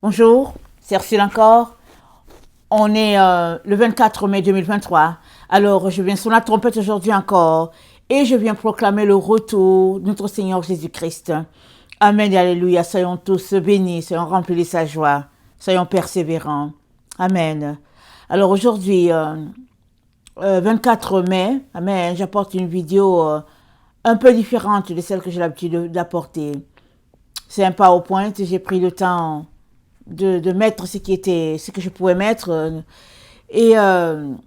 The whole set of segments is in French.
Bonjour, c'est Ursule encore. On est le 24 mai 2023. Alors, je viens sur la trompette aujourd'hui encore et je viens proclamer le retour de notre Seigneur Jésus-Christ. Amen et alléluia. Soyons tous bénis, soyons remplis de sa joie, soyons persévérants. Amen. Alors aujourd'hui, 24 mai, amen, j'apporte une vidéo un peu différente de celle que j'ai l'habitude d'apporter. C'est un PowerPoint, j'ai pris le temps de mettre ce que je pouvais mettre. Et je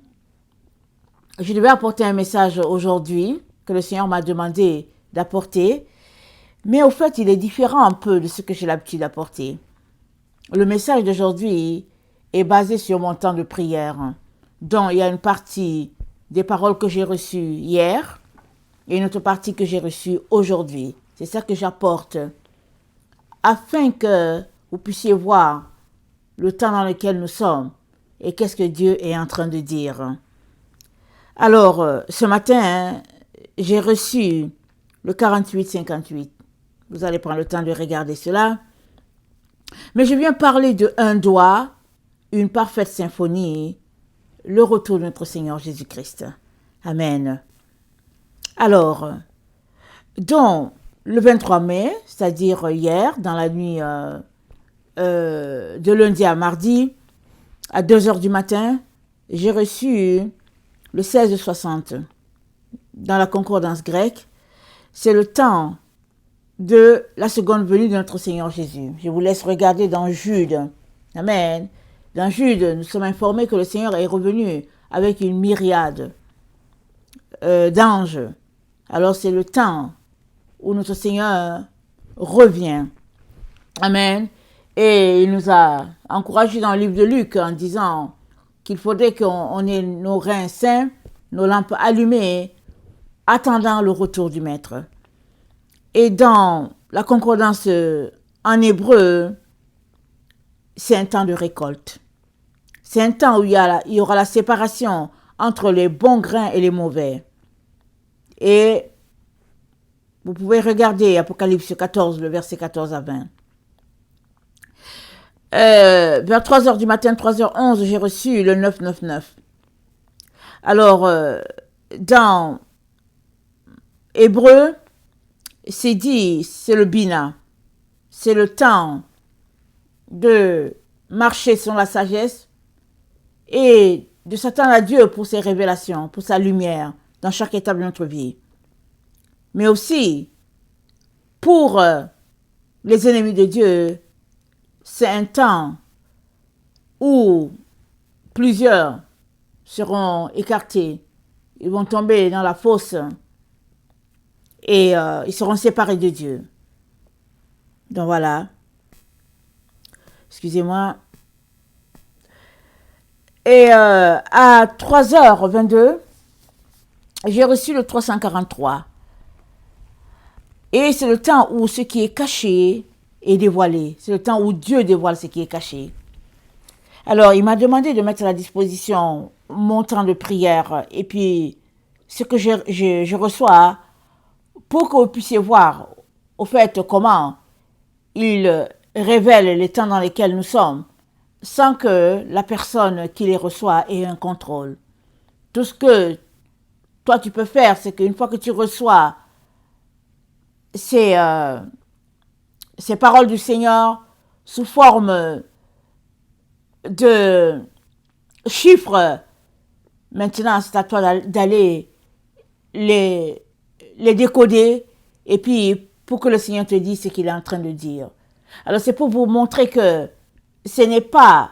devais apporter un message aujourd'hui que le Seigneur m'a demandé d'apporter. Mais au fait, il est différent un peu de ce que j'ai l'habitude d'apporter. Le message d'aujourd'hui est basé sur mon temps de prière. Donc, il y a une partie des paroles que j'ai reçues hier et une autre partie que j'ai reçue aujourd'hui. C'est ça que j'apporte afin que vous puissiez voir le temps dans lequel nous sommes et qu'est-ce que Dieu est en train de dire. Alors, ce matin, j'ai reçu le 48-58. Vous allez prendre le temps de regarder cela. Mais je viens parler de un doigt, une parfaite symphonie, le retour de notre Seigneur Jésus-Christ. Amen. Alors, donc, le 23 mai, c'est-à-dire hier, dans la nuit de lundi à mardi, à 2 heures du matin, j'ai reçu le 1660 dans la concordance grecque. C'est le temps de la seconde venue de notre Seigneur Jésus. Je vous laisse regarder dans Jude. Amen. Dans Jude, nous sommes informés que le Seigneur est revenu avec une myriade d'anges. Alors c'est le temps où notre Seigneur revient. Amen. Et il nous a encouragés dans le livre de Luc en disant qu'il faudrait qu'on ait nos reins sains, nos lampes allumées, attendant le retour du Maître. Et dans la concordance en hébreu, c'est un temps de récolte. C'est un temps où il y aura la séparation entre les bons grains et les mauvais. Et vous pouvez regarder Apocalypse 14, le verset 14 à 20. Vers 3 heures du matin, 3h11, j'ai reçu le 999. Alors, dans Hébreu, c'est dit, c'est le Bina. C'est le temps de marcher selon la sagesse et de s'attendre à Dieu pour ses révélations, pour sa lumière dans chaque étape de notre vie. Mais aussi, pour les ennemis de Dieu, c'est un temps où plusieurs seront écartés, ils vont tomber dans la fosse et ils seront séparés de Dieu. Donc voilà. Excusez-moi. Et à 3h22, j'ai reçu le 343. Et c'est le temps où ce qui est caché est dévoilé. C'est le temps où Dieu dévoile ce qui est caché. Alors, il m'a demandé de mettre à la disposition mon temps de prière et puis ce que je reçois pour que vous puissiez voir au fait comment il révèle les temps dans lesquels nous sommes sans que la personne qui les reçoit ait un contrôle. Tout ce que toi tu peux faire, c'est qu'une fois que tu reçois ces paroles du Seigneur sous forme de chiffres, maintenant c'est à toi d'aller les décoder et puis pour que le Seigneur te dise ce qu'il est en train de dire. Alors c'est pour vous montrer que ce n'est pas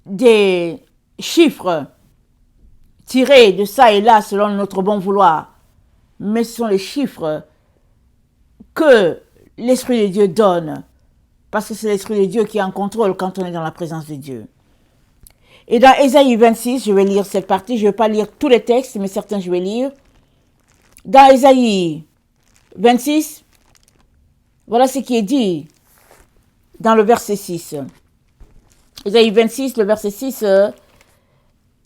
des chiffres tirés de ça et là selon notre bon vouloir, mais ce sont les chiffres que l'Esprit de Dieu donne, parce que c'est l'Esprit de Dieu qui est en contrôle quand on est dans la présence de Dieu. Et dans Ésaïe 26, je vais lire cette partie, je ne vais pas lire tous les textes, mais certains je vais lire. Dans Ésaïe 26, voilà ce qui est dit dans le verset 6. Ésaïe 26, le verset 6,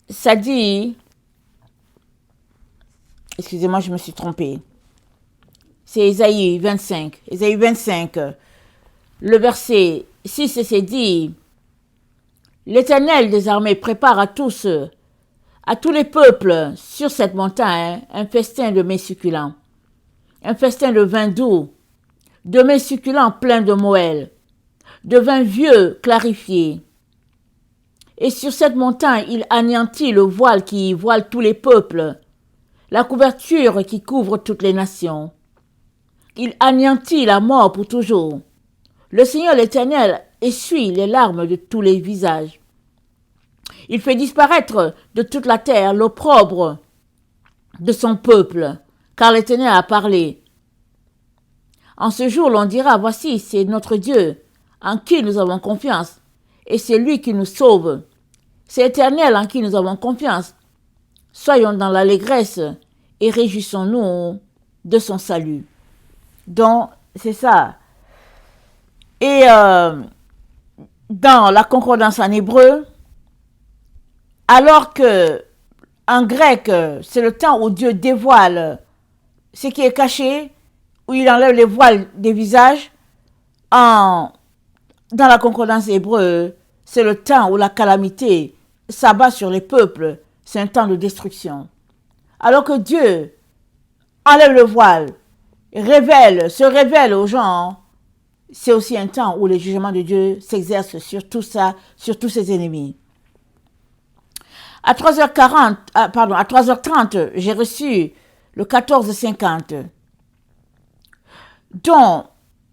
ça dit, excusez-moi, je me suis trompée. C'est Ésaïe 25. Ésaïe 25, le verset 6 c'est dit, l'Éternel des armées prépare à tous les peuples sur cette montagne un festin de mets succulents, un festin de vin doux, de mets succulents pleins de moelle, de vin vieux clarifié. Et sur cette montagne, il anéantit le voile qui voile tous les peuples, la couverture qui couvre toutes les nations. Il anéantit la mort pour toujours. Le Seigneur l'Éternel essuie les larmes de tous les visages. Il fait disparaître de toute la terre l'opprobre de son peuple, car l'Éternel a parlé. En ce jour, l'on dira, voici, c'est notre Dieu, en qui nous avons confiance, et c'est lui qui nous sauve. C'est l'Éternel en qui nous avons confiance. Soyons dans l'allégresse et réjouissons-nous de son salut. Donc, c'est ça. Et dans la concordance en hébreu, alors que en grec, c'est le temps où Dieu dévoile ce qui est caché, où il enlève les voiles des visages, dans la concordance hébreu, c'est le temps où la calamité s'abat sur les peuples, c'est un temps de destruction. Alors que Dieu enlève le voile, se révèle aux gens, c'est aussi un temps où le jugement de Dieu s'exerce sur tout ça, sur tous ses ennemis. À 3h30, j'ai reçu le 14,50. Donc,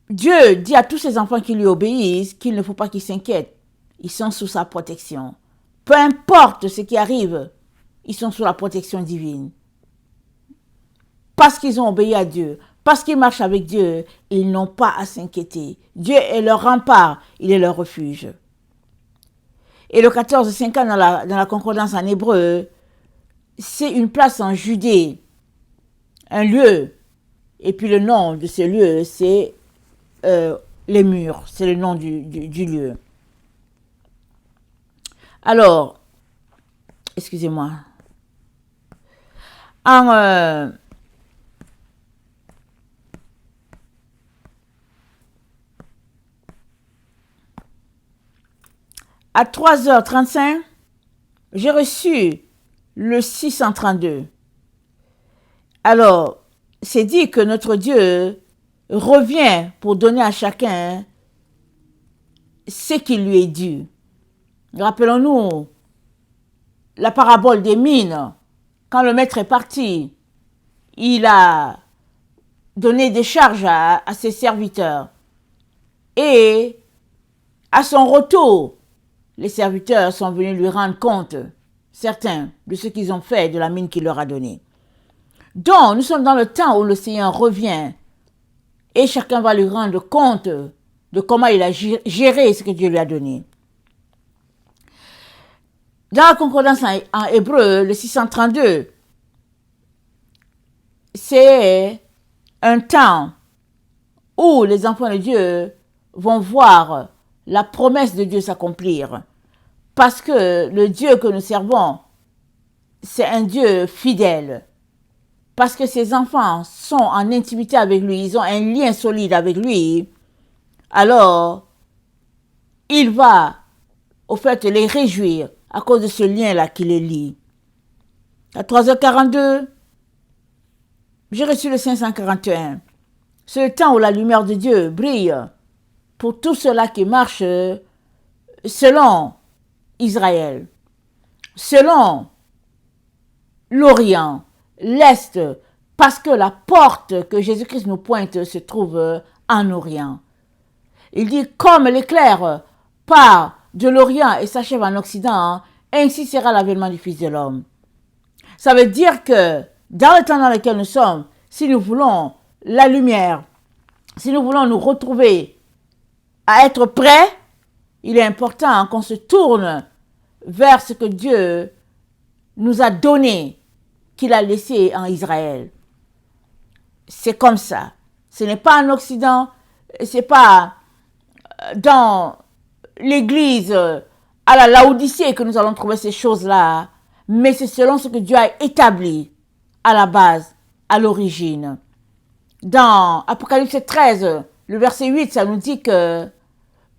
Dieu dit à tous ses enfants qui lui obéissent qu'il ne faut pas qu'ils s'inquiètent. Ils sont sous sa protection. Peu importe ce qui arrive, ils sont sous la protection divine. Parce qu'ils ont obéi à Dieu, parce qu'ils marchent avec Dieu, ils n'ont pas à s'inquiéter. Dieu est leur rempart, il est leur refuge. Et le 14,50 dans la concordance en hébreu, c'est une place en Judée, un lieu. Et puis le nom de ce lieu, c'est les murs, c'est le nom du lieu. Alors, excusez-moi. À 3h35, j'ai reçu le 632. Alors, c'est dit que notre Dieu revient pour donner à chacun ce qui lui est dû. Rappelons-nous la parabole des mines. Quand le maître est parti, il a donné des charges à ses serviteurs. Et à son retour, les serviteurs sont venus lui rendre compte, certains, de ce qu'ils ont fait de la mine qu'il leur a donnée. Donc, nous sommes dans le temps où le Seigneur revient et chacun va lui rendre compte de comment il a géré ce que Dieu lui a donné. Dans la concordance en hébreu, le 632, c'est un temps où les enfants de Dieu vont voir la promesse de Dieu s'accomplir. Parce que le Dieu que nous servons, c'est un Dieu fidèle. Parce que ses enfants sont en intimité avec lui, ils ont un lien solide avec lui, alors il va, au fait, les réjouir à cause de ce lien-là qui les lie. À 3h42, j'ai reçu le 541. C'est le temps où la lumière de Dieu brille pour tous ceux-là qui marchent selon Israël, selon l'Orient, l'Est, parce que la porte que Jésus-Christ nous pointe se trouve en Orient. Il dit, comme l'éclair part de l'Orient et s'achève en Occident, ainsi sera l'avènement du Fils de l'homme. Ça veut dire que dans le temps dans lequel nous sommes, si nous voulons la lumière, si nous voulons nous retrouver à être prêts, il est important qu'on se tourne vers ce que Dieu nous a donné, qu'il a laissé en Israël. C'est comme ça. Ce n'est pas en Occident, c'est pas dans l'église à la Laodicée que nous allons trouver ces choses-là, mais c'est selon ce que Dieu a établi à la base, à l'origine. Dans Apocalypse 13, le verset 8, ça nous dit que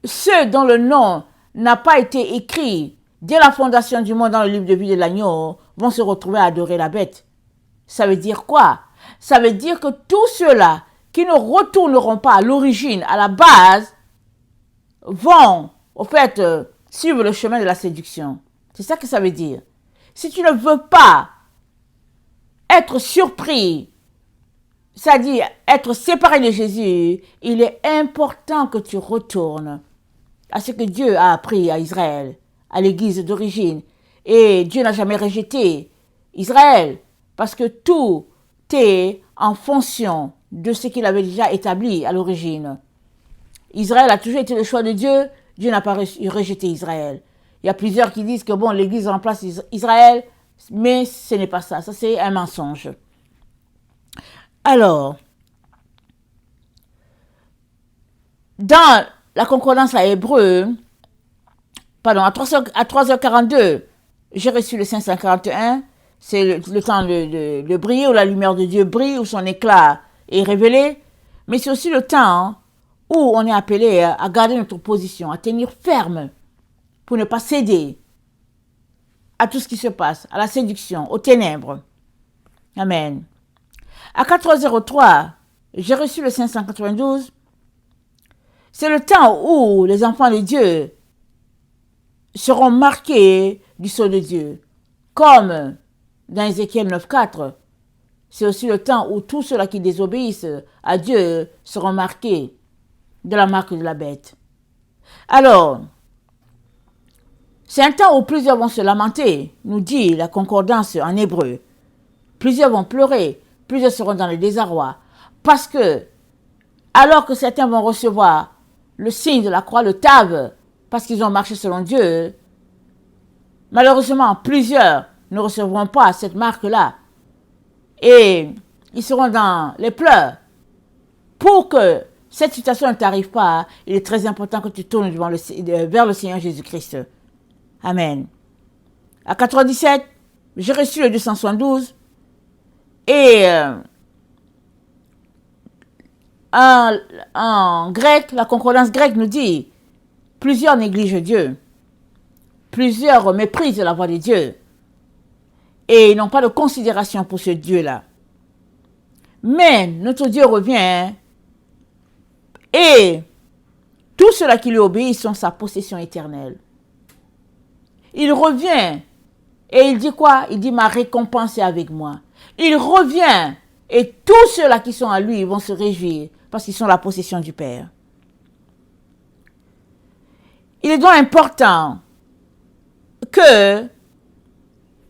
ceux dont le nom n'a pas été écrit dès la fondation du monde dans le livre de vie de l'agneau vont se retrouver à adorer la bête. Ça veut dire quoi? Ça veut dire que tous ceux-là qui ne retourneront pas à l'origine, à la base, vont, au fait, suivre le chemin de la séduction. C'est ça que ça veut dire. Si tu ne veux pas être surpris, c'est-à-dire être séparé de Jésus, il est important que tu retournes à ce que Dieu a appris à Israël, à l'église d'origine. Et Dieu n'a jamais rejeté Israël, parce que tout est en fonction de ce qu'il avait déjà établi à l'origine. Israël a toujours été le choix de Dieu, Dieu n'a pas rejeté Israël. Il y a plusieurs qui disent que bon, l'église remplace Israël, mais ce n'est pas ça, ça c'est un mensonge. Alors, dans la concordance à Hébreu, pardon, à 3h42, j'ai reçu le 541, c'est le temps de briller, où la lumière de Dieu brille, où son éclat est révélé, mais c'est aussi le temps où on est appelé à garder notre position, à tenir ferme, pour ne pas céder à tout ce qui se passe, à la séduction, aux ténèbres. Amen. À 4h03, j'ai reçu le 592. C'est le temps où les enfants de Dieu seront marqués du sceau de Dieu. Comme dans Ézéchiel 9.4, c'est aussi le temps où tous ceux-là qui désobéissent à Dieu seront marqués de la marque de la bête. Alors, c'est un temps où plusieurs vont se lamenter, nous dit la concordance en hébreu. Plusieurs vont pleurer, plusieurs seront dans le désarroi. Parce que, alors que certains vont recevoir le signe de la croix, le tav, parce qu'ils ont marché selon Dieu, malheureusement, plusieurs ne recevront pas cette marque-là. Et ils seront dans les pleurs. Pour que cette situation ne t'arrive pas, il est très important que tu tournes vers le Seigneur Jésus-Christ. Amen. À 4h17, j'ai reçu le 272 et en grec, la concordance grecque nous dit plusieurs négligent Dieu, plusieurs méprisent la voix de Dieu et n'ont pas de considération pour ce Dieu-là. Mais notre Dieu revient et tous ceux-là qui lui obéissent sont sa possession éternelle. Il revient et il dit quoi? Il dit ma récompense est avec moi. Il revient et tous ceux-là qui sont à lui vont se réjouir parce qu'ils sont la possession du Père. Il est donc important que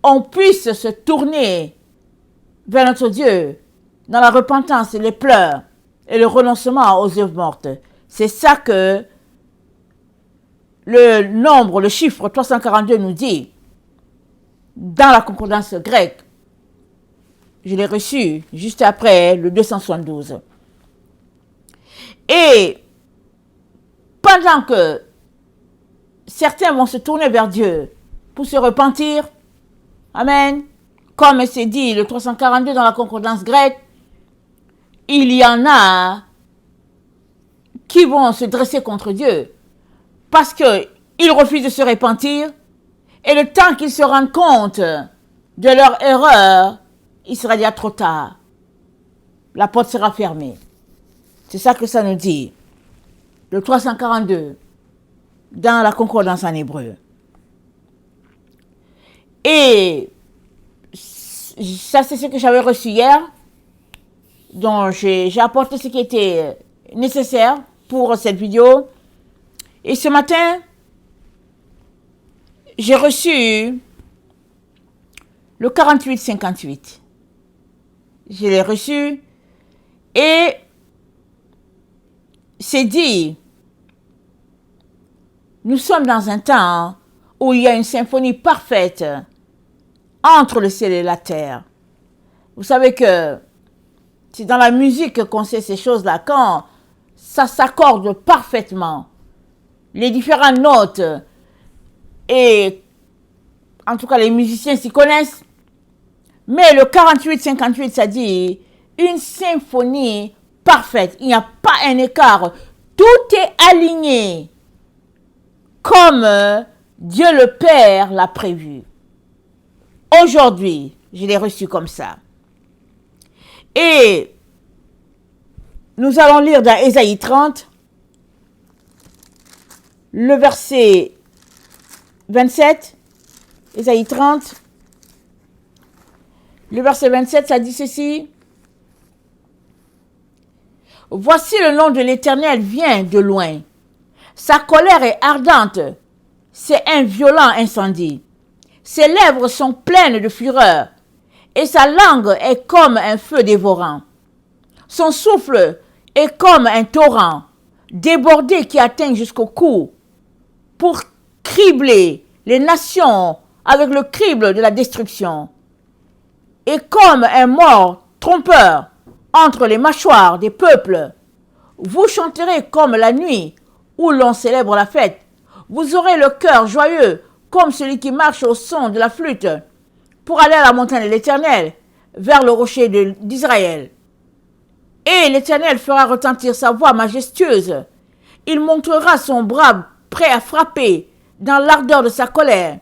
on puisse se tourner vers notre Dieu dans la repentance, les pleurs et le renoncement aux œuvres mortes. C'est ça que le chiffre 342 nous dit dans la concordance grecque. Je l'ai reçu juste après le 272. Et pendant que certains vont se tourner vers Dieu pour se repentir, amen, comme c'est dit le 342 dans la concordance grecque, il y en a qui vont se dresser contre Dieu parce qu'ils refusent de se repentir et le temps qu'ils se rendent compte de leur erreur, il sera déjà trop tard. La porte sera fermée. C'est ça que ça nous dit. Le 342 dans la concordance en hébreu. Et ça, c'est ce que j'avais reçu hier. Donc, j'ai apporté ce qui était nécessaire pour cette vidéo. Et ce matin, j'ai reçu le 48-58. Je l'ai reçu et c'est dit, nous sommes dans un temps où il y a une symphonie parfaite entre le ciel et la terre. Vous savez que c'est dans la musique qu'on sait ces choses-là, quand ça s'accorde parfaitement, les différentes notes, et en tout cas les musiciens s'y connaissent, mais le 48-58, ça dit une symphonie parfaite, il n'y a pas un écart, tout est aligné comme Dieu le Père l'a prévu. Aujourd'hui, je l'ai reçu comme ça. Et nous allons lire dans Ésaïe 30, le verset 27. Ésaïe 30, le verset 27, ça dit ceci. Voici le nom de l'Éternel vient de loin. Sa colère est ardente. C'est un violent incendie. Ses lèvres sont pleines de fureur. Et sa langue est comme un feu dévorant. Son souffle est comme un torrent, débordé qui atteint jusqu'au cou, pour cribler les nations avec le crible de la destruction. Et comme un mort trompeur entre les mâchoires des peuples, vous chanterez comme la nuit où l'on célèbre la fête. Vous aurez le cœur joyeux comme celui qui marche au son de la flûte pour aller à la montagne de l'Éternel, vers le rocher d'Israël. Et l'Éternel fera retentir sa voix majestueuse. Il montrera son bras prêt à frapper dans l'ardeur de sa colère,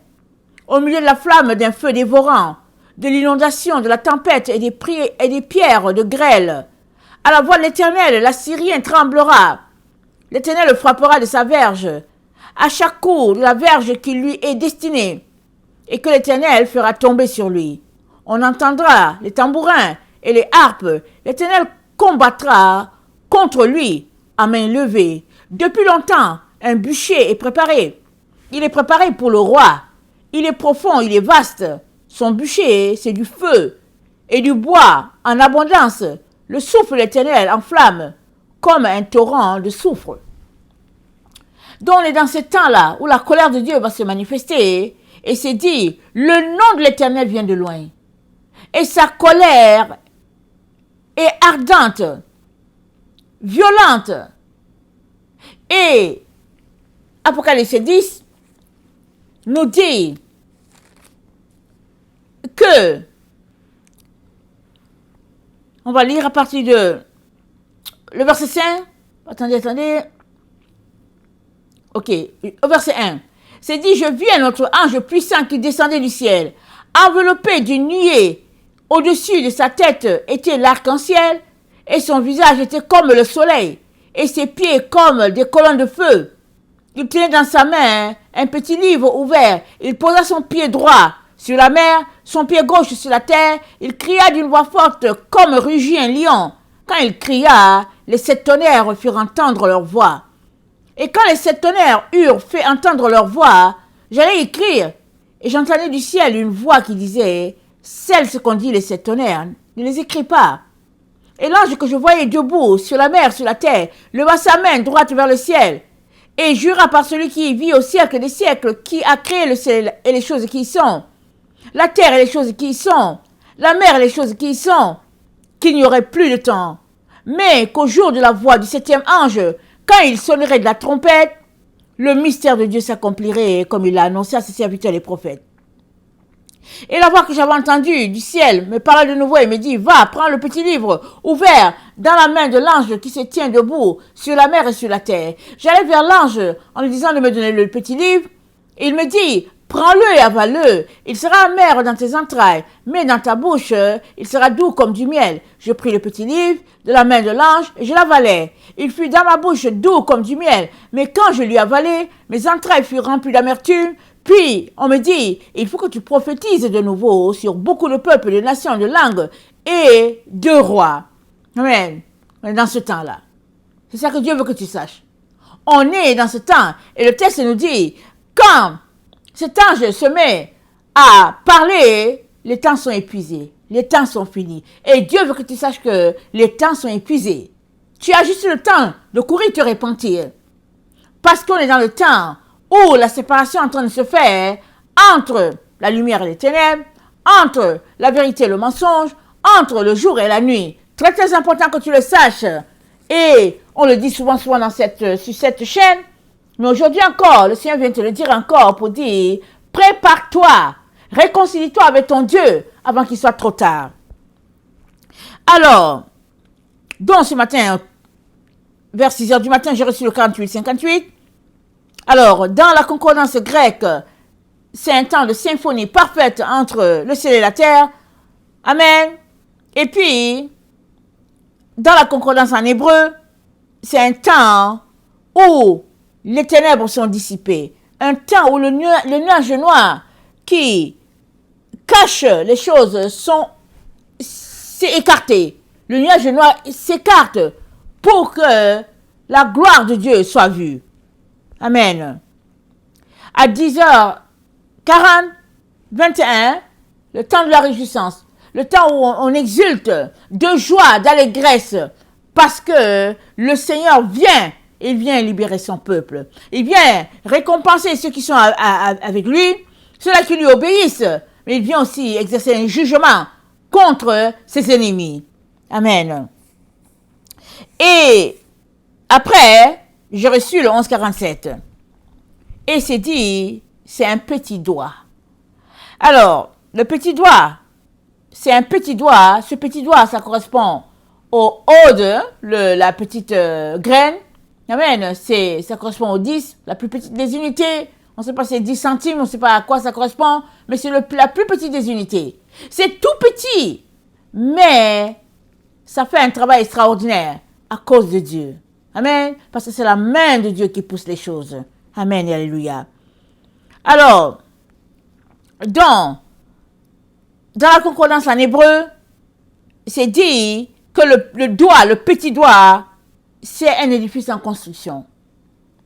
au milieu de la flamme d'un feu dévorant, de l'inondation, de la tempête et des pierres de grêle. À la voix de l'Éternel, l'Assyrien tremblera. L'Éternel le frappera de sa verge, à chaque coup de la verge qui lui est destinée, et que l'Éternel fera tomber sur lui. On entendra les tambourins et les harpes. L'Éternel combattra contre lui à main levée. Depuis longtemps, un bûcher est préparé. Il est préparé pour le roi. Il est profond, il est vaste. Son bûcher, c'est du feu et du bois en abondance. Le souffle de l'Éternel en flamme, comme un torrent de soufre. Donc on est dans ce temps-là où la colère de Dieu va se manifester. Et c'est dit, le nom de l'Éternel vient de loin. Et sa colère est ardente, violente. Et Apocalypse 10 nous dit que, on va lire à partir de le verset 5, attendez, ok, au verset 1, c'est dit, je vis un autre ange puissant qui descendait du ciel, enveloppé d'une nuée. Au-dessus de sa tête était l'arc-en-ciel, et son visage était comme le soleil, et ses pieds comme des colonnes de feu. Il tenait dans sa main un petit livre ouvert. Il posa son pied droit sur la mer, son pied gauche sur la terre. Il cria d'une voix forte comme rugit un lion. Quand il cria, les 7 tonnerres firent entendre leur voix. Et quand les 7 tonnerres eurent fait entendre leur voix, j'allais écrire, et j'entendais du ciel une voix qui disait, celles ce qu'on dit les 7 tonnerres, ne les écris pas. Et l'ange que je voyais debout sur la mer, sur la terre, leva sa main droite vers le ciel, et jura par celui qui vit au siècle des siècles, qui a créé le ciel et les choses qui y sont, la terre et les choses qui y sont, la mer et les choses qui y sont, qu'il n'y aurait plus de temps, mais qu'au jour de la voix du 7e ange, quand il sonnerait de la trompette, le mystère de Dieu s'accomplirait comme il l'a annoncé à ses serviteurs les prophètes. Et la voix que j'avais entendue du ciel me parla de nouveau et me dit, va, prends le petit livre ouvert dans la main de l'ange qui se tient debout sur la mer et sur la terre. J'allais vers l'ange en lui disant de me donner le petit livre. Et il me dit, prends-le et avale-le. Il sera amer dans tes entrailles, mais dans ta bouche, il sera doux comme du miel. Je pris le petit livre de la main de l'ange et je l'avalai. Il fut dans ma bouche doux comme du miel, mais quand je lui avalai, mes entrailles furent remplies d'amertume. Puis, on me dit, il faut que tu prophétises de nouveau sur beaucoup de peuples, de nations, de langues et de rois. Amen. On est dans ce temps-là. C'est ça que Dieu veut que tu saches. On est dans ce temps. Et le texte nous dit, quand cet ange se met à parler, les temps sont épuisés. Les temps sont finis. Et Dieu veut que tu saches que les temps sont épuisés. Tu as juste le temps de courir te repentir. Parce qu'on est dans le temps où la séparation est en train de se faire entre la lumière et les ténèbres, entre la vérité et le mensonge, entre le jour et la nuit. Très très important que tu le saches. Et on le dit souvent sur cette chaîne. Mais aujourd'hui encore, le Seigneur vient te le dire encore pour dire, prépare-toi, réconcilie-toi avec ton Dieu avant qu'il soit trop tard. Alors, donc ce matin, vers 6 heures du matin, j'ai reçu le 48-58. Alors, dans la concordance grecque, c'est un temps de symphonie parfaite entre le ciel et la terre. Amen. Et puis, dans la concordance en hébreu, c'est un temps où les ténèbres sont dissipées. Un temps où le nuage noir qui cache les choses s'est écarté. Le nuage noir s'écarte pour que la gloire de Dieu soit vue. Amen. À 10h40, 21, le temps de la réjouissance, le temps où on exulte de joie, d'allégresse, parce que le Seigneur vient, il vient libérer son peuple. Il vient récompenser ceux qui sont avec lui, ceux-là qui lui obéissent, mais il vient aussi exercer un jugement contre ses ennemis. Amen. Et après, j'ai reçu le 1147. Et c'est dit, c'est un petit doigt. Alors, le petit doigt, c'est un petit doigt. Ce petit doigt, ça correspond au ode, la petite graine. Amen. Ça correspond au 10, la plus petite des unités. On ne sait pas si c'est 10 centimes, on ne sait pas à quoi ça correspond, mais c'est la plus petite des unités. C'est tout petit, mais ça fait un travail extraordinaire à cause de Dieu. Amen. Parce que c'est la main de Dieu qui pousse les choses. Amen et alléluia. Alors, dans la concordance en hébreu, c'est dit que le doigt, le petit doigt, c'est un édifice en construction.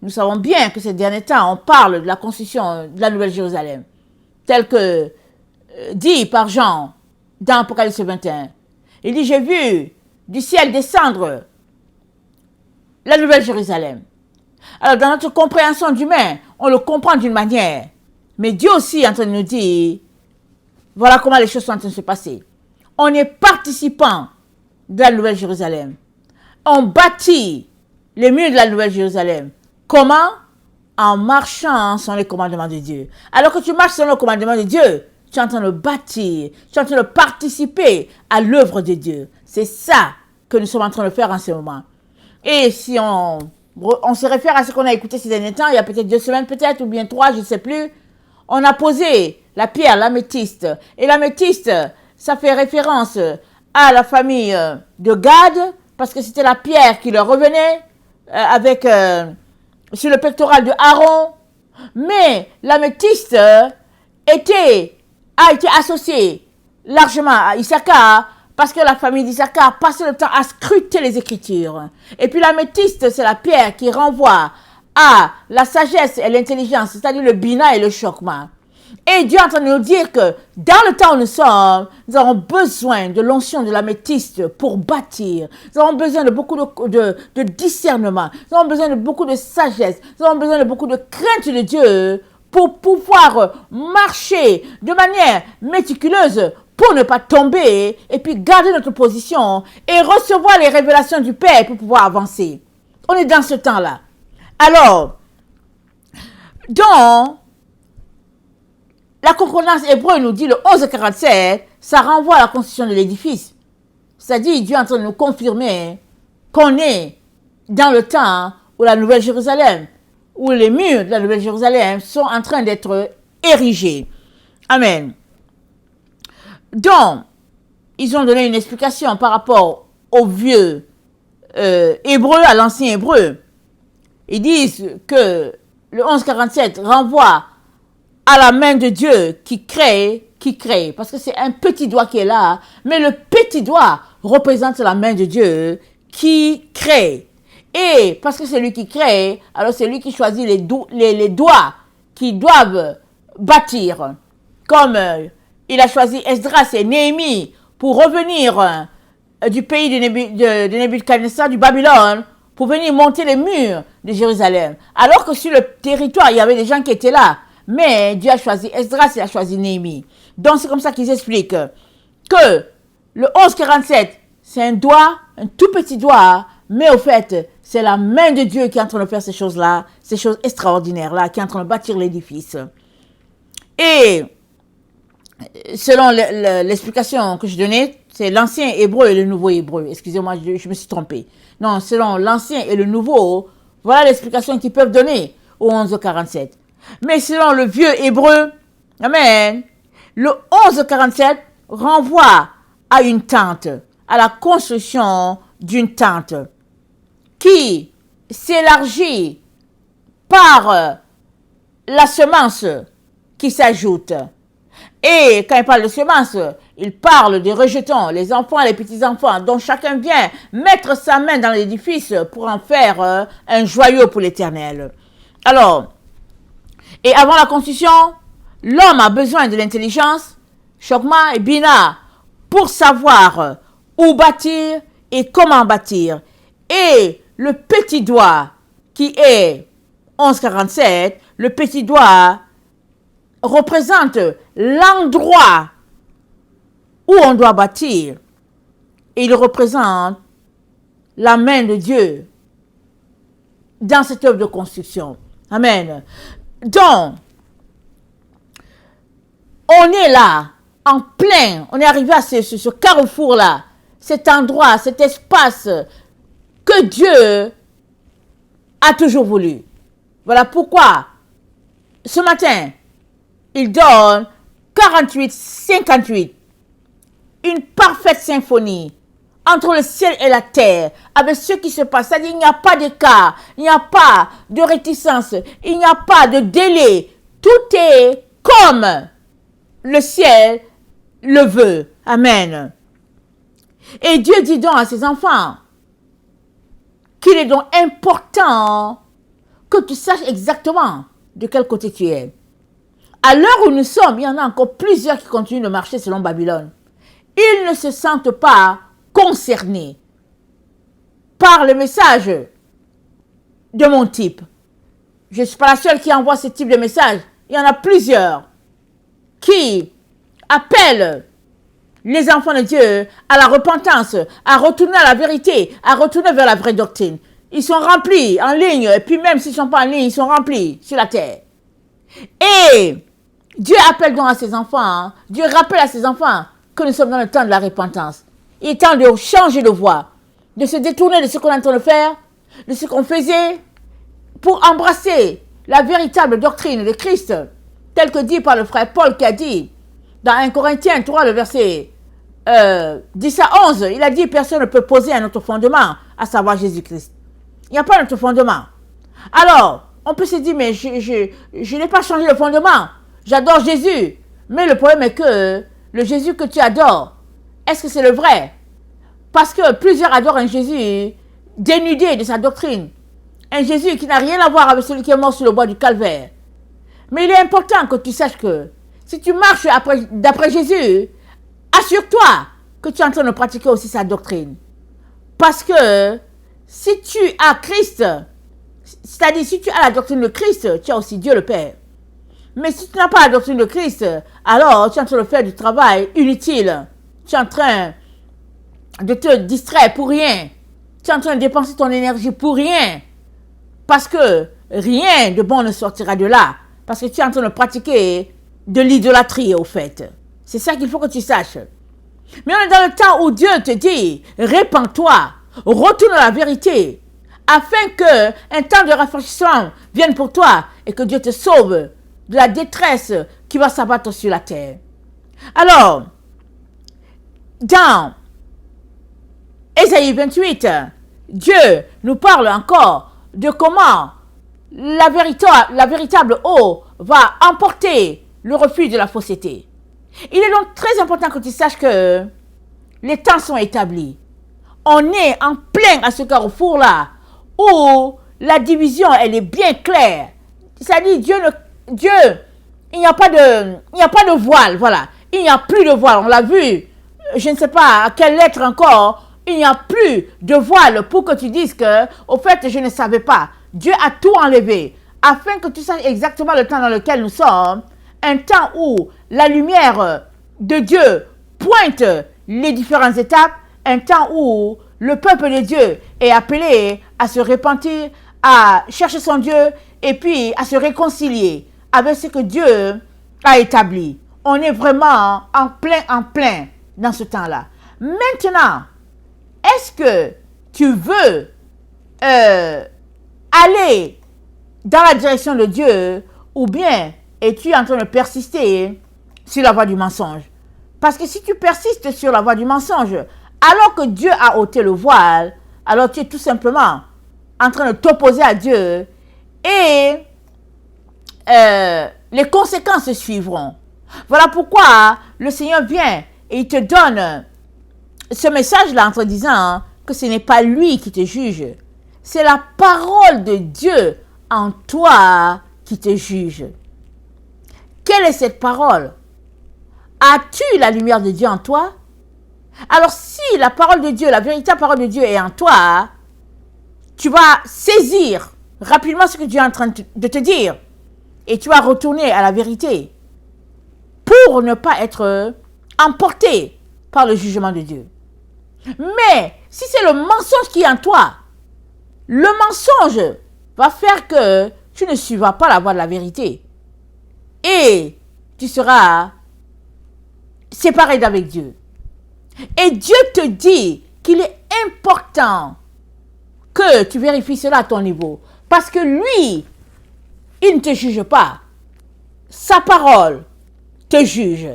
Nous savons bien que ces derniers temps, on parle de la construction de la Nouvelle Jérusalem, tel que dit par Jean dans Apocalypse 21. Il dit, j'ai vu du ciel descendre la Nouvelle Jérusalem. Alors, dans notre compréhension d'humain, on le comprend d'une manière. Mais Dieu aussi est en train de nous dire, voilà comment les choses sont en train de se passer. On est participant de la Nouvelle Jérusalem. On bâtit les murs de la Nouvelle Jérusalem. Comment? En marchant sur les commandements de Dieu. Alors que tu marches sur les commandements de Dieu, tu es en train de bâtir, tu es en train de participer à l'œuvre de Dieu. C'est ça que nous sommes en train de faire en ce moment. Et si on se réfère à ce qu'on a écouté ces derniers temps, il y a peut-être 2 semaines peut-être, ou bien 3, je ne sais plus, on a posé la pierre, l'améthyste. Et l'améthyste, ça fait référence à la famille de Gad, parce que c'était la pierre qui leur revenait sur le pectoral de Aaron. Mais l'améthyste a été associé largement à Issachar, parce que la famille d'Issachar passait le temps à scruter les Écritures. Et puis l'améthyste, c'est la pierre qui renvoie à la sagesse et l'intelligence, c'est-à-dire le bina et le chokma. Et Dieu est en train de nous dire que dans le temps où nous sommes, nous avons besoin de l'onction de l'améthyste pour bâtir. Nous avons besoin de beaucoup de discernement. Nous avons besoin de beaucoup de sagesse. Nous avons besoin de beaucoup de crainte de Dieu pour pouvoir marcher de manière méticuleuse pour ne pas tomber et puis garder notre position et recevoir les révélations du Père pour pouvoir avancer. On est dans ce temps-là. Alors, dans la concordance hébreu nous dit le 1147, ça renvoie à la construction de l'édifice. C'est-à-dire, Dieu est en train de nous confirmer qu'on est dans le temps où la Nouvelle Jérusalem, où les murs de la Nouvelle Jérusalem sont en train d'être érigés. Amen. Donc, ils ont donné une explication par rapport au vieux hébreu, à l'ancien hébreu. Ils disent que le 1147 renvoie à la main de Dieu qui crée, parce que c'est un petit doigt qui est là, mais le petit doigt représente la main de Dieu qui crée. Et parce que c'est lui qui crée, alors c'est lui qui choisit les doigts qui doivent bâtir. Comme il a choisi Esdras et Néhémie pour revenir du pays de Nebuchadnezzar, du Babylone, pour venir monter les murs de Jérusalem. Alors que sur le territoire, il y avait des gens qui étaient là. Mais Dieu a choisi Esdras, il a choisi Néhémie. Donc c'est comme ça qu'ils expliquent que le 1147, c'est un doigt, un tout petit doigt, mais au fait, c'est la main de Dieu qui est en train de faire ces choses-là, ces choses extraordinaires-là, qui est en train de bâtir l'édifice. Et selon l'explication que je donnais, c'est l'ancien hébreu et le nouveau hébreu. Excusez-moi, je me suis trompée. Non, selon l'ancien et le nouveau, voilà l'explication qu'ils peuvent donner au 11:47. Mais selon le vieux hébreu, amen, le 11:47 renvoie à une tente, à la construction d'une tente qui s'élargit par la semence qui s'ajoute. Et quand il parle de semence, il parle des rejetons, les enfants, les petits-enfants, dont chacun vient mettre sa main dans l'édifice pour en faire un joyau pour l'Éternel. Alors, et avant la construction, l'homme a besoin de l'intelligence, Chokma et Bina, pour savoir où bâtir et comment bâtir. Et le petit doigt, qui est 11:47, le petit doigt représente l'endroit où on doit bâtir. Et il représente la main de Dieu dans cette œuvre de construction. Amen. Donc, on est là, en plein, on est arrivé à ce carrefour-là, cet endroit, cet espace que Dieu a toujours voulu. Voilà pourquoi, ce matin, il donne 48-58, une parfaite symphonie entre le ciel et la terre, avec ce qui se passe. C'est-à-dire, il n'y a pas d'écart, il n'y a pas de réticence, il n'y a pas de délai. Tout est comme le ciel le veut. Amen. Et Dieu dit donc à ses enfants qu'il est donc important que tu saches exactement de quel côté tu es. À l'heure où nous sommes, il y en a encore plusieurs qui continuent de marcher selon Babylone. Ils ne se sentent pas concernés par le message de mon type. Je ne suis pas la seule qui envoie ce type de message. Il y en a plusieurs qui appellent les enfants de Dieu à la repentance, à retourner à la vérité, à retourner vers la vraie doctrine. Ils sont remplis en ligne, et puis même s'ils ne sont pas en ligne, ils sont remplis sur la terre. Et Dieu appelle donc à ses enfants, Dieu rappelle à ses enfants que nous sommes dans le temps de la repentance. Il est temps de changer de voie, de se détourner de ce qu'on est en train de faire, de ce qu'on faisait, pour embrasser la véritable doctrine de Christ, telle que dit par le frère Paul qui a dit, dans 1 Corinthiens 3, le verset 10 à 11, il a dit, personne ne peut poser un autre fondement, à savoir Jésus-Christ. Il n'y a pas d'autre fondement. Alors, on peut se dire, mais je n'ai pas changé le fondement. J'adore Jésus. Mais le problème est que le Jésus que tu adores, est-ce que c'est le vrai? Parce que plusieurs adorent un Jésus dénudé de sa doctrine. Un Jésus qui n'a rien à voir avec celui qui est mort sur le bois du calvaire. Mais il est important que tu saches que si tu marches d'après Jésus, assure-toi que tu es en train de pratiquer aussi sa doctrine. Parce que si tu as Christ, c'est-à-dire si tu as la doctrine de Christ, tu as aussi Dieu le Père. Mais si tu n'as pas la doctrine de Christ, alors tu es en train de faire du travail inutile. Tu es en train de te distraire pour rien. Tu es en train de dépenser ton énergie pour rien. Parce que rien de bon ne sortira de là. Parce que tu es en train de pratiquer de l'idolâtrie au fait. C'est ça qu'il faut que tu saches. Mais on est dans le temps où Dieu te dit, répands-toi, retourne à la vérité, afin que un temps de rafraîchissement vienne pour toi et que Dieu te sauve de la détresse qui va s'abattre sur la terre. Alors, dans Ésaïe 28, Dieu nous parle encore de comment la véritable eau va emporter le refus de la fausseté. Il est donc très important que tu saches que les temps sont établis. On est en plein à ce carrefour-là où la division, elle est bien claire. C'est-à-dire, il n'y a pas de voile, voilà. Il n'y a plus de voile, on l'a vu. Je ne sais pas à quelle lettre encore. Il n'y a plus de voile pour que tu dises que, au fait, je ne savais pas. Dieu a tout enlevé, afin que tu saches exactement le temps dans lequel nous sommes, un temps où la lumière de Dieu pointe les différentes étapes, un temps où le peuple de Dieu est appelé à se repentir, à chercher son Dieu, et puis à se réconcilier avec ce que Dieu a établi. On est vraiment en plein dans ce temps-là. Maintenant, est-ce que tu veux aller dans la direction de Dieu ou bien es-tu en train de persister sur la voie du mensonge? Parce que si tu persistes sur la voie du mensonge, alors que Dieu a ôté le voile, alors tu es tout simplement en train de t'opposer à Dieu et les conséquences suivront. Voilà pourquoi le Seigneur vient et il te donne ce message-là en te disant que ce n'est pas lui qui te juge, c'est la parole de Dieu en toi qui te juge. Quelle est cette parole? As-tu la lumière de Dieu en toi? Alors si la parole de Dieu, la véritable parole de Dieu est en toi, tu vas saisir rapidement ce que Dieu est en train de te dire et tu vas retourner à la vérité pour ne pas être emporté par le jugement de Dieu. Mais si c'est le mensonge qui est en toi, le mensonge va faire que tu ne suivras pas la voie de la vérité et tu seras séparé d'avec Dieu. Et Dieu te dit qu'il est important que tu vérifies cela à ton niveau. Parce que lui, il ne te juge pas. Sa parole te juge.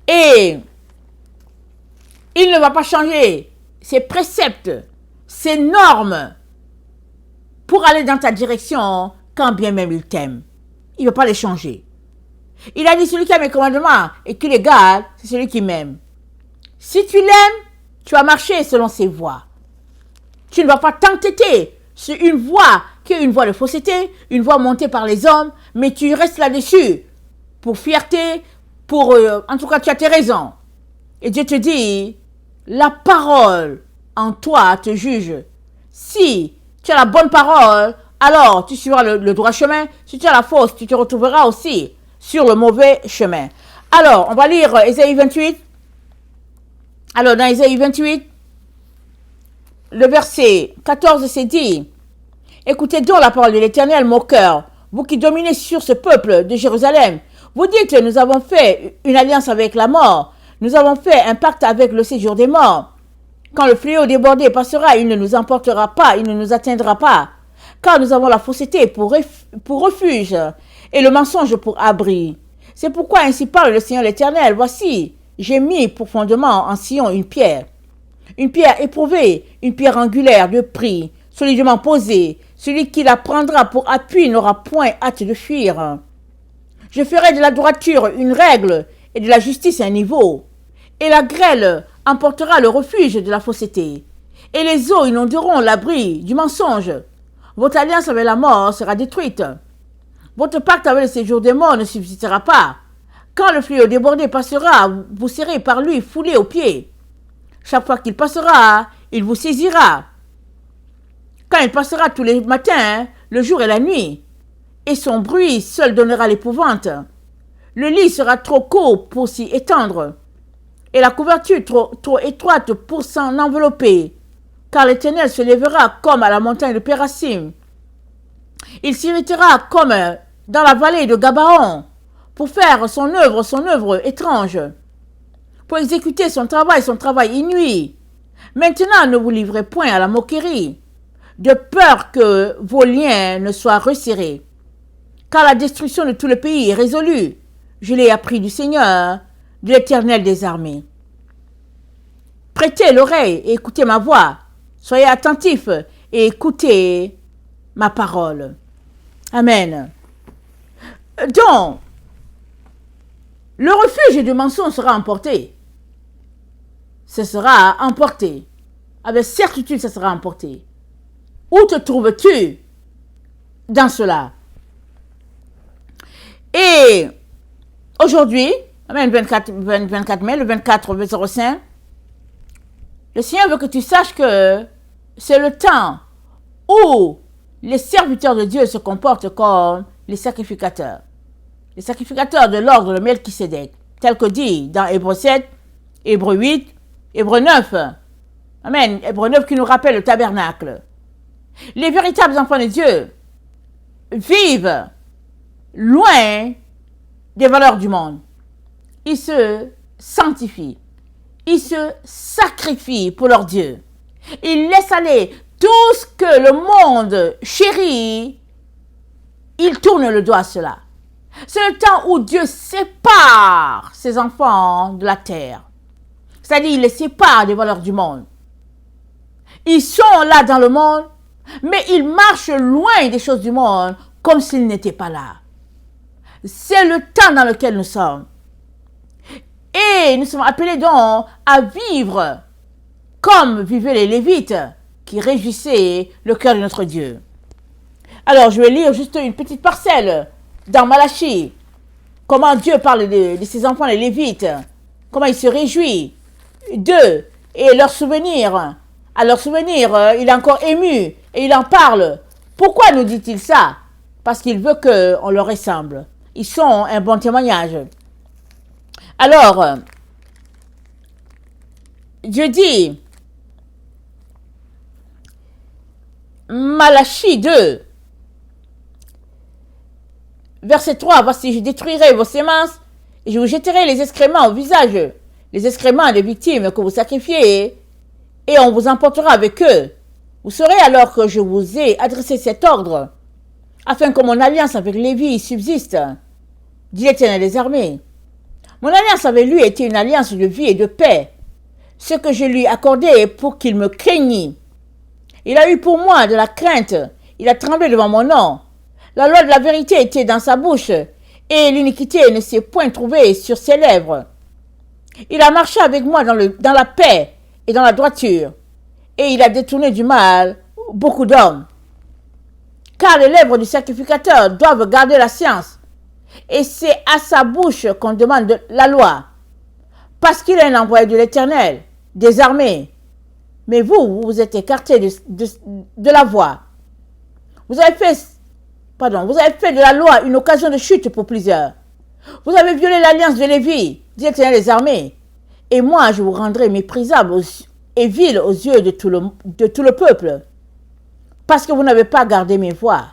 Et il ne va pas changer ses préceptes, ses normes pour aller dans ta direction quand bien même il t'aime. Il ne va pas les changer. Il a dit, celui qui a mes commandements et qui les garde, c'est celui qui m'aime. Si tu l'aimes, tu vas marcher selon ses voies. Tu ne vas pas t'entêter sur une voie qui est une voie de fausseté, une voie montée par les hommes, mais tu restes là-dessus pour fierté, en tout cas tu as tes raisons. Et Dieu te dit, la parole en toi te juge. Si tu as la bonne parole, alors tu suivras le droit chemin. Si tu as la fausse, tu te retrouveras aussi sur le mauvais chemin. Alors, on va lire Ésaïe 28. Alors, dans Ésaïe 28, le verset 14, c'est dit, « Écoutez donc la parole de l'Éternel, mon cœur, vous qui dominez sur ce peuple de Jérusalem. Vous dites, nous avons fait une alliance avec la mort. Nous avons fait un pacte avec le séjour des morts. Quand le fléau débordé passera, il ne nous emportera pas, il ne nous atteindra pas. Car nous avons la fausseté pour refuge et le mensonge pour abri. C'est pourquoi ainsi parle le Seigneur l'Éternel. Voici, j'ai mis pour fondement en Sion une pierre éprouvée, une pierre angulaire de prix, solidement posée. Celui qui la prendra pour appui n'aura point hâte de fuir. Je ferai de la droiture une règle et de la justice un niveau. Et la grêle emportera le refuge de la fausseté. Et les eaux inonderont l'abri du mensonge. Votre alliance avec la mort sera détruite. Votre pacte avec le séjour des morts ne subsistera pas. Quand le fléau débordé passera, vous serez par lui foulés aux pieds. Chaque fois qu'il passera, il vous saisira. Quand il passera tous les matins, le jour et la nuit, et son bruit seul donnera l'épouvante. Le lit sera trop court pour s'y étendre, et la couverture trop étroite pour s'en envelopper, car l'Éternel se lèvera comme à la montagne de Pérasim. Il s'irritera comme dans la vallée de Gabaon, pour faire son œuvre étrange, pour exécuter son travail inouï. Maintenant, ne vous livrez point à la moquerie, de peur que vos liens ne soient resserrés. Car la destruction de tout le pays est résolue. Je l'ai appris du Seigneur, de l'Éternel des armées. Prêtez l'oreille et écoutez ma voix. Soyez attentifs et écoutez ma parole. Amen. Donc, le refuge du mensonge sera emporté. Ce sera emporté. Avec certitude, ce sera emporté. Où te trouves-tu dans cela? Et aujourd'hui, le 24 mai, le 24/05, le Seigneur veut que tu saches que c'est le temps où les serviteurs de Dieu se comportent comme les sacrificateurs. Les sacrificateurs de l'ordre de Melchisédek, tel que dit dans Hébreux 7, Hébreux 8, Hébreux 9. Amen. Hébreux 9 qui nous rappelle le tabernacle. Les véritables enfants de Dieu vivent loin des valeurs du monde. Ils se sanctifient. Ils se sacrifient pour leur Dieu. Ils laissent aller tout ce que le monde chérit il tourne le dos à cela. C'est le temps où Dieu sépare ses enfants de la terre. C'est-à-dire, il les sépare des valeurs du monde. Ils sont là dans le monde, mais ils marchent loin des choses du monde comme s'ils n'étaient pas là. C'est le temps dans lequel nous sommes. Et nous sommes appelés donc à vivre comme vivaient les Lévites qui réjouissaient le cœur de notre Dieu. Alors, je vais lire juste une petite parcelle dans Malachie. Comment Dieu parle de ses enfants, les Lévites. Comment il se réjouit d'eux et leurs souvenirs. À leurs souvenirs, il est encore ému et il en parle. Pourquoi nous dit-il ça? Parce qu'il veut qu'on leur ressemble. Ils sont un bon témoignage. Alors, Dieu dit, Malachie 2, verset 3, voici, je détruirai vos semences et je vous jetterai les excréments au visage, les excréments des victimes que vous sacrifiez, et on vous emportera avec eux. Vous saurez alors que je vous ai adressé cet ordre, afin que mon alliance avec Lévi subsiste, dit l'Éternel des armées. Mon alliance avec lui était une alliance de vie et de paix, ce que je lui accordais pour qu'il me craignît. Il a eu pour moi de la crainte, il a tremblé devant mon nom. La loi de la vérité était dans sa bouche, et l'iniquité ne s'est point trouvée sur ses lèvres. Il a marché avec moi dans la paix et dans la droiture, et il a détourné du mal beaucoup d'hommes. Car les lèvres du sacrificateur doivent garder la science, et c'est à sa bouche qu'on demande la loi, parce qu'il est un envoyé de l'Éternel, des armées. Mais vous vous êtes écartés de la voie. Vous avez fait de la loi une occasion de chute pour plusieurs. Vous avez violé l'alliance de Lévi, dit l'Éternel des armées. Et moi, je vous rendrai méprisable et vil aux yeux de tout le peuple, parce que vous n'avez pas gardé mes voies.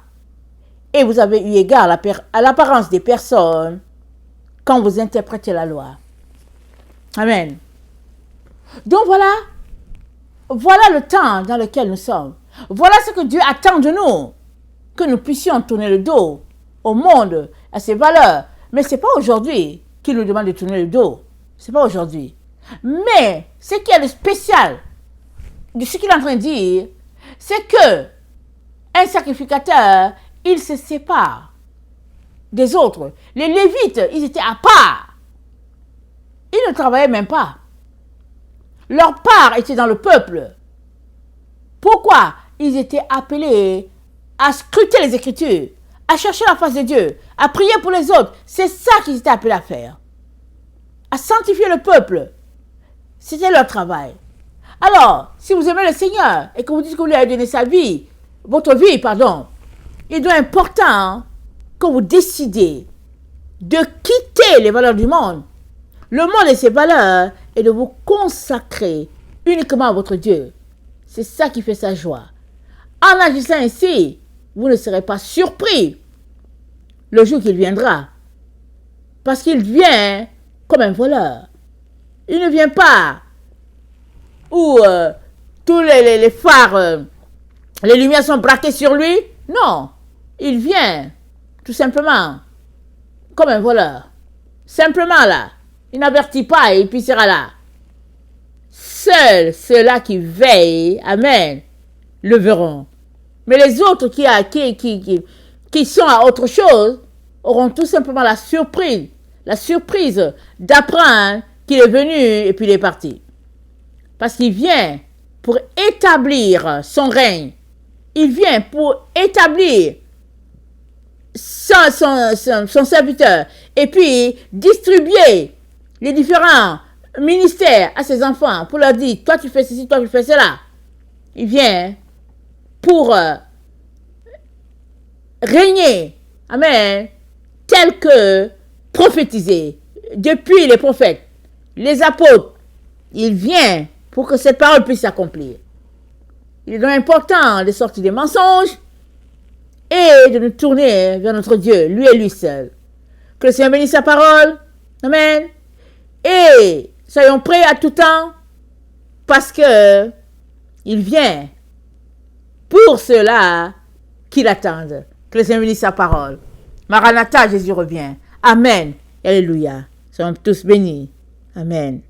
Et vous avez eu égard à l'apparence des personnes quand vous interprétez la loi. Amen. Donc voilà le temps dans lequel nous sommes. Voilà ce que Dieu attend de nous. Que nous puissions tourner le dos au monde, à ses valeurs. Mais ce n'est pas aujourd'hui qu'il nous demande de tourner le dos. Ce n'est pas aujourd'hui. Mais ce qui est le spécial de ce qu'il est en train de dire, c'est que un sacrificateur, il se sépare des autres. Les Lévites, ils étaient à part. Ils ne travaillaient même pas. Leur part était dans le peuple. Pourquoi? Ils étaient appelés à scruter les Écritures, à chercher la face de Dieu, à prier pour les autres. C'est ça qu'ils étaient appelés à faire. À sanctifier le peuple. C'était leur travail. Alors, si vous aimez le Seigneur et que vous dites que vous lui avez donné votre vie, il doit être important que vous décidez de quitter les valeurs du monde, le monde et ses valeurs, et de vous consacrer uniquement à votre Dieu. C'est ça qui fait sa joie. En agissant ainsi, vous ne serez pas surpris le jour qu'il viendra. Parce qu'il vient comme un voleur. Il ne vient pas où tous les phares, les lumières sont braquées sur lui. Non, il vient tout simplement comme un voleur. Simplement là. Il n'avertit pas et puis il sera là. Seuls ceux-là qui veillent, amen, le verront. Mais les autres qui sont à autre chose auront tout simplement la surprise d'apprendre qu'il est venu et puis il est parti. Parce qu'il vient pour établir son règne. Il vient pour établir son serviteur et puis distribuer les différents ministères à ses enfants pour leur dire, toi tu fais ceci, toi tu fais cela. Il vient pour régner, amen, tel que prophétisé depuis les prophètes, les apôtres. Il vient pour que cette parole puisse s'accomplir. Il est donc important de sortir des mensonges et de nous tourner vers notre Dieu, lui et lui seul. Que le Seigneur bénisse sa parole, amen. Et soyons prêts à tout temps parce que il vient pour ceux-là qui l'attendent. Que le Seigneur bénisse sa parole. Maranatha, Jésus revient. Amen. Alléluia. Soyons tous bénis. Amen.